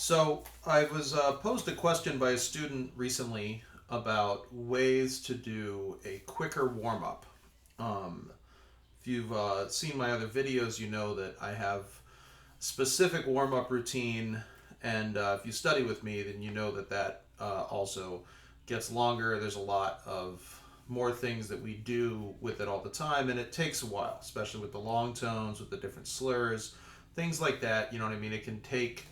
So I was posed a question by a student recently about ways to do a quicker warm up. Um, if you've seen my other videos, you know that I have specific warm up routine, and if you study with me, then you know that also gets longer. There's a lot of more things that we do with it all the time, and it takes a while, especially with the long tones, with the different slurs, things like that. You know what I mean? It can take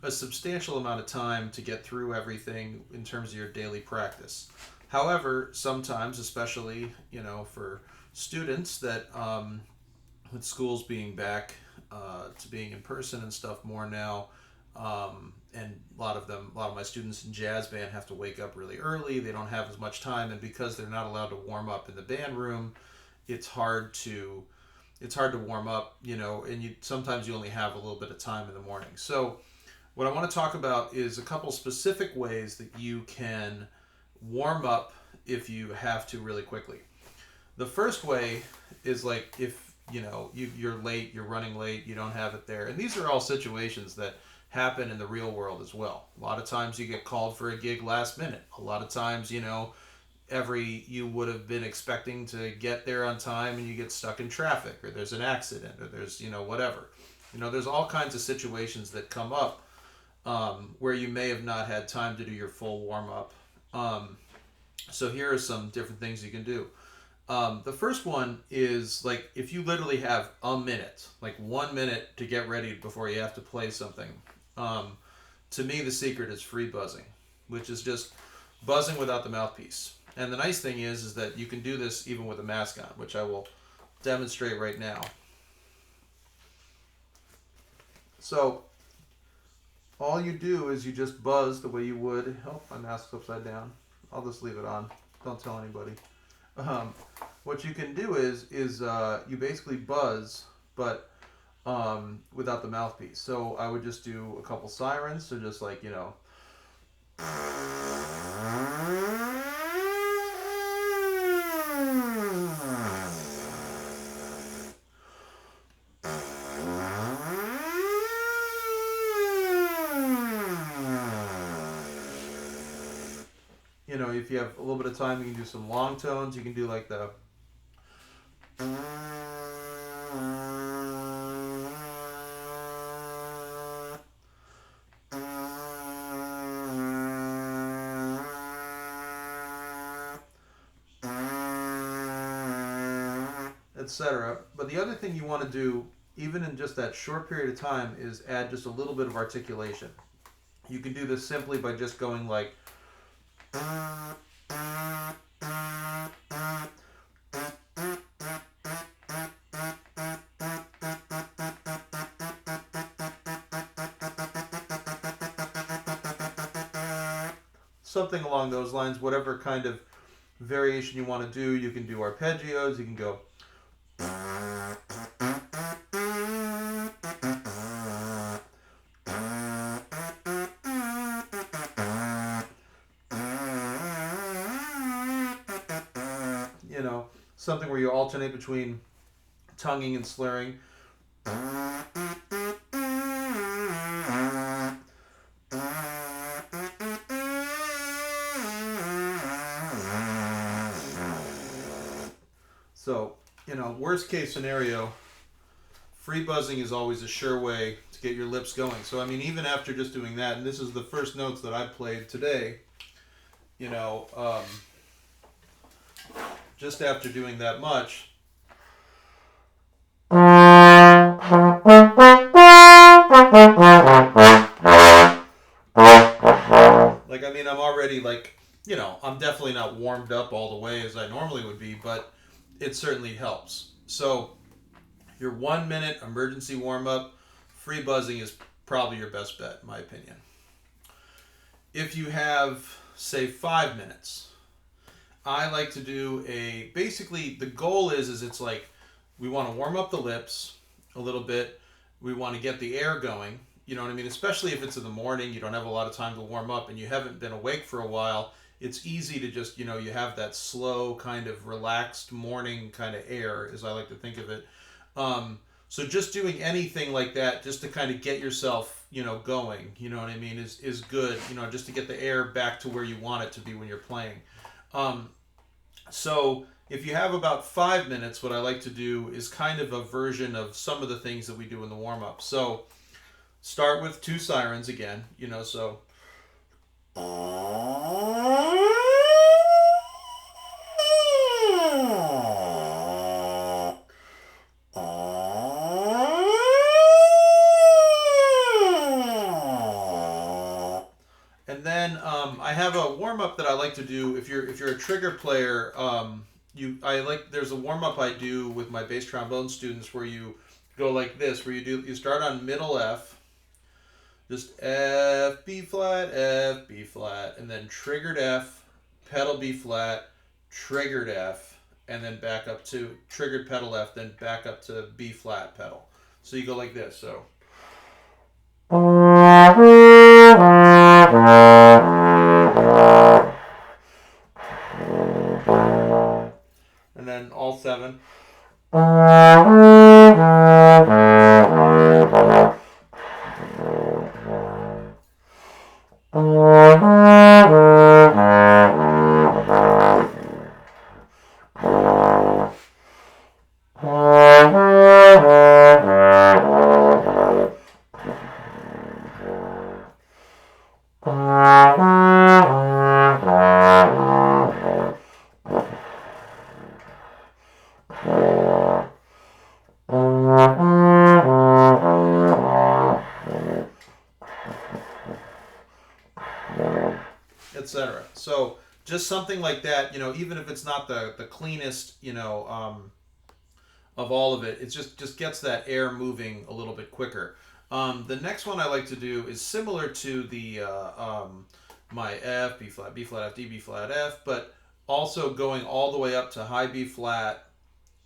a substantial amount of time to get through everything in terms of your daily practice. However, sometimes, especially for students that with schools being back to being in person and stuff more now, and a lot of my students in jazz band have to wake up really early. They don't have as much time, and because they're not allowed to warm up in the band room, it's hard to warm up. And sometimes you only have a little bit of time in the morning. So what I want to talk about is a couple specific ways that you can warm up if you have to really quickly. The first way is like if you're late, you're running late, you don't have it there, and these are all situations that happen in the real world as well. A lot of times you get called for a gig last minute. A lot of times, you would have been expecting to get there on time and you get stuck in traffic, or there's an accident, or there's whatever. There's all kinds of situations that come up where you may have not had time to do your full warm up. So here are some different things you can do. The first one is like if you literally have a minute, like 1 minute to get ready before you have to play something. To me, the secret is free buzzing, which is just buzzing without the mouthpiece. And the nice thing is that you can do this even with a mask on, which I will demonstrate right now. So all you do is you just buzz the way you would. Oh, my mask's upside down. I'll just leave it on. Don't tell anybody. What you can do is you basically buzz, but without the mouthpiece. So I would just do a couple sirens. So just like if you have a little bit of time, you can do some long tones. You can do like the etc. But the other thing you want to do, even in just that short period of time, is add just a little bit of articulation. You can do this simply by just going like something along those lines. Whatever kind of variation you want to do, you can do arpeggios. You can go something where you alternate between tonguing and slurring. So, worst case scenario, free buzzing is always a sure way to get your lips going. So, I mean, even after just doing that, and this is the first notes that I played today, just after doing that much, like, I mean, I'm already like, I'm definitely not warmed up all the way as I normally would be, but it certainly helps. So your 1 minute emergency warm up, free buzzing is probably your best bet, in my opinion. If you have, say, 5 minutes, I like to do basically the goal is it's like we want to warm up the lips a little bit. We want to get the air going. You know what I mean? Especially if it's in the morning, you don't have a lot of time to warm up and you haven't been awake for a while. It's easy to just, you have that slow kind of relaxed morning kind of air, as I like to think of it. So just doing anything like that, just to kind of get yourself, going, you know what I mean, is good, just to get the air back to where you want it to be when you're playing. Um, so if you have about 5 minutes, what I like to do is kind of a version of some of the things that we do in the warm up. So start with two sirens again, so. And then I have a warm up that I like to do. If you're a trigger player, there's a warm up I do with my bass trombone students where you go like this, where you start on middle F, just F B flat F B flat, and then triggered F, pedal B flat, triggered F, and then back up to triggered pedal F, then back up to B flat pedal. So you go like this. So. And then all seven. Etc. So just something like that, even if it's not the cleanest, of all of it, it just gets that air moving a little bit quicker. The next one I like to do is similar to the my F, B flat, F, D, B flat, F, but also going all the way up to high B flat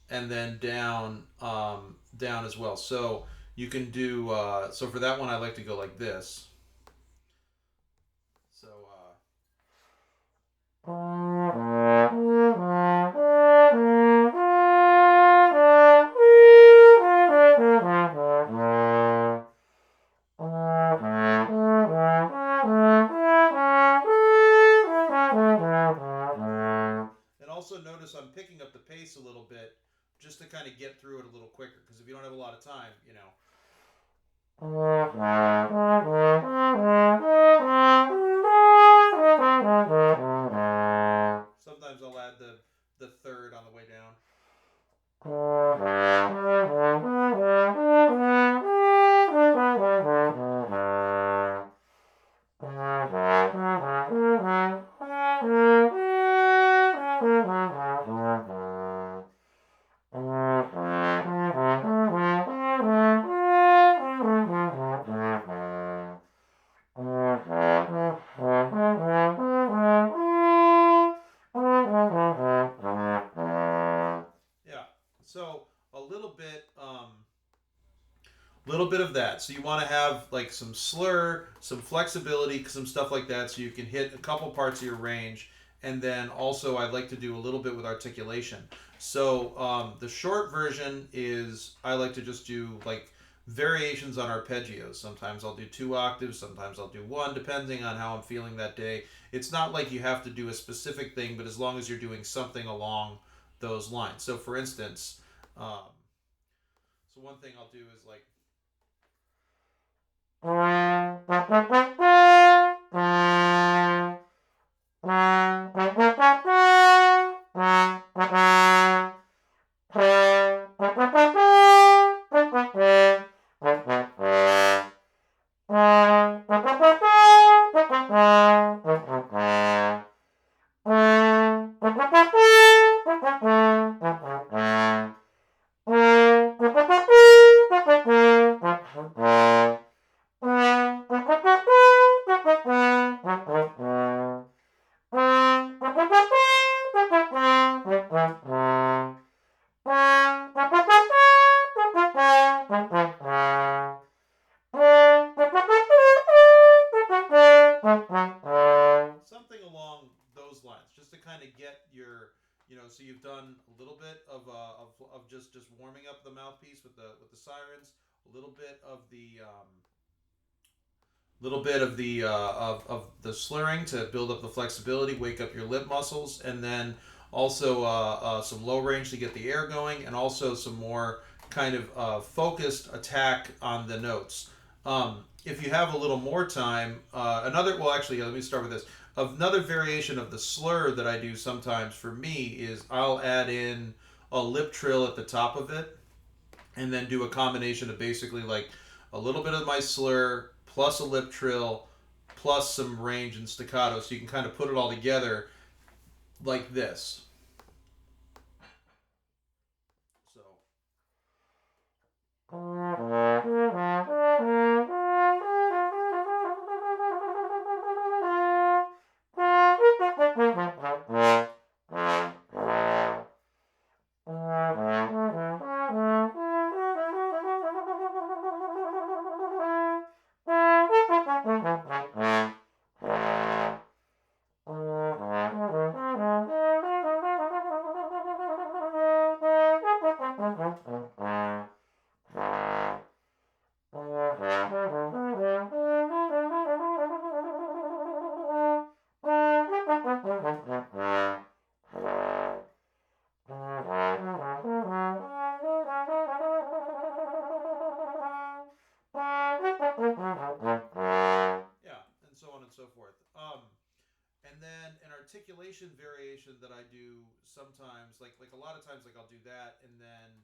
and then down as well. So you can do so for that one I like to go like this. So. And also notice I'm picking up the pace a little bit just to kind of get through it a little quicker, because if you don't have a lot of time, Sometimes I'll add the third on the way down. Yeah. So a little bit of that. So you want to have like some slur, some flexibility, some stuff like that, so you can hit a couple parts of your range. And then also, I'd like to do a little bit with articulation. So the short version is I like to just do like variations on arpeggios. Sometimes I'll do 2 octaves, sometimes I'll do one, depending on how I'm feeling that day. It's not like you have to do a specific thing, but as long as you're doing something along those lines. So for instance, so one thing I'll do is like. Something along those lines, just to kind of get your, so you've done a little bit of just warming up the mouthpiece with the sirens, a little bit of the slurring to build up the flexibility, wake up your lip muscles, and then also some low range to get the air going, and also some more kind of focused attack on the notes. If you have a little more time, let me start with this. Another variation of the slur that I do sometimes for me is I'll add in a lip trill at the top of it, and then do a combination of basically like a little bit of my slur plus a lip trill plus some range and staccato, so you can kind of put it all together like this. So. Yeah, and so on and so forth. And then an articulation variation that I do sometimes, like a lot of times, like I'll do that, and then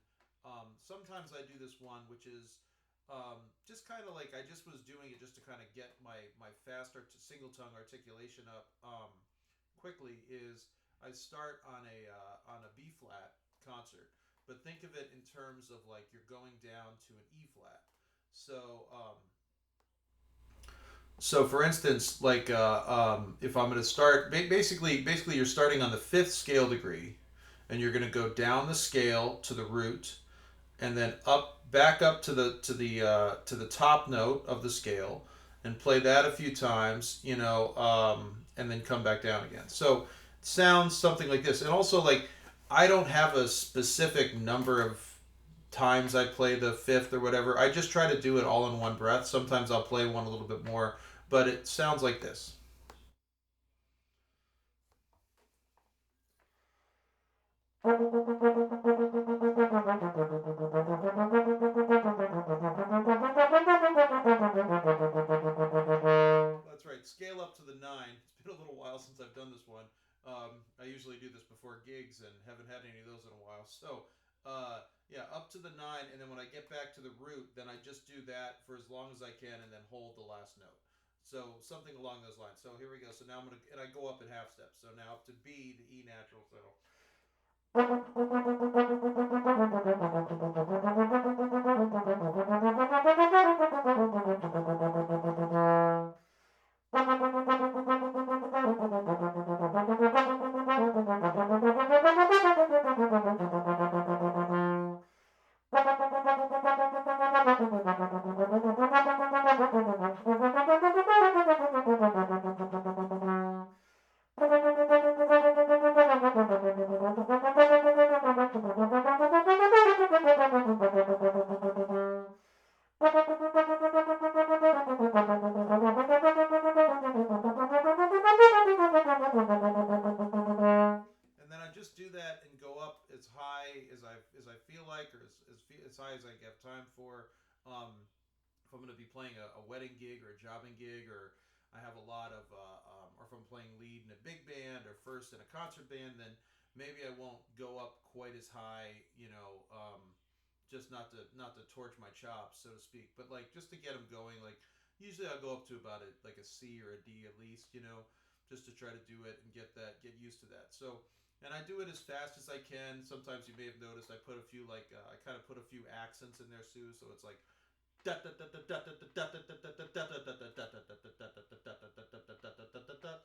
sometimes I do this one, which is just kind of like I just was doing it just to kind of get my faster single tongue articulation up quickly. Is I start on a B flat concert, but think of it in terms of like you're going down to an E flat. So so for instance, like if I'm going to start, basically you're starting on the fifth scale degree, and you're going to go down the scale to the root, and then back up to the top note of the scale, and play that a few times, and then come back down again. So it sounds something like this, and also like I don't have a specific number of times I play the fifth or whatever. I just try to do it all in one breath. Sometimes I'll play one a little bit more, but it sounds like this. That's right. Scale up to the nine. It's been a little while since I've done this one. I usually do this before gigs and haven't had any of those in a while. So, yeah, up to the nine, and then when I get back to the root, then I just do that for as long as I can, and then hold the last note. So something along those lines. So here we go. So now and I go up in half steps. So now up to B, the E natural. So. And then I just do that and go up as high as I feel like, or as high as I have time for. If I'm going to be playing a wedding gig or a jobbing gig, or I have a lot of, or if I'm playing lead in a big band or first in a concert band, then maybe I won't go up quite as high, just not to torch my chops, so to speak, but like just to get them going. Like usually I'll go up to about like a C or a D at least, just to try to do it and get used to that. So, and I do it as fast as I can. Sometimes you may have noticed I put a few I kind of put a few accents in there too, so it's like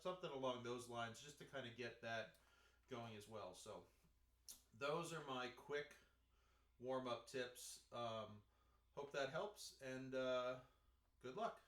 something along those lines, just to kind of get that going as well. So those are my quick warm up tips. Hope that helps, and good luck.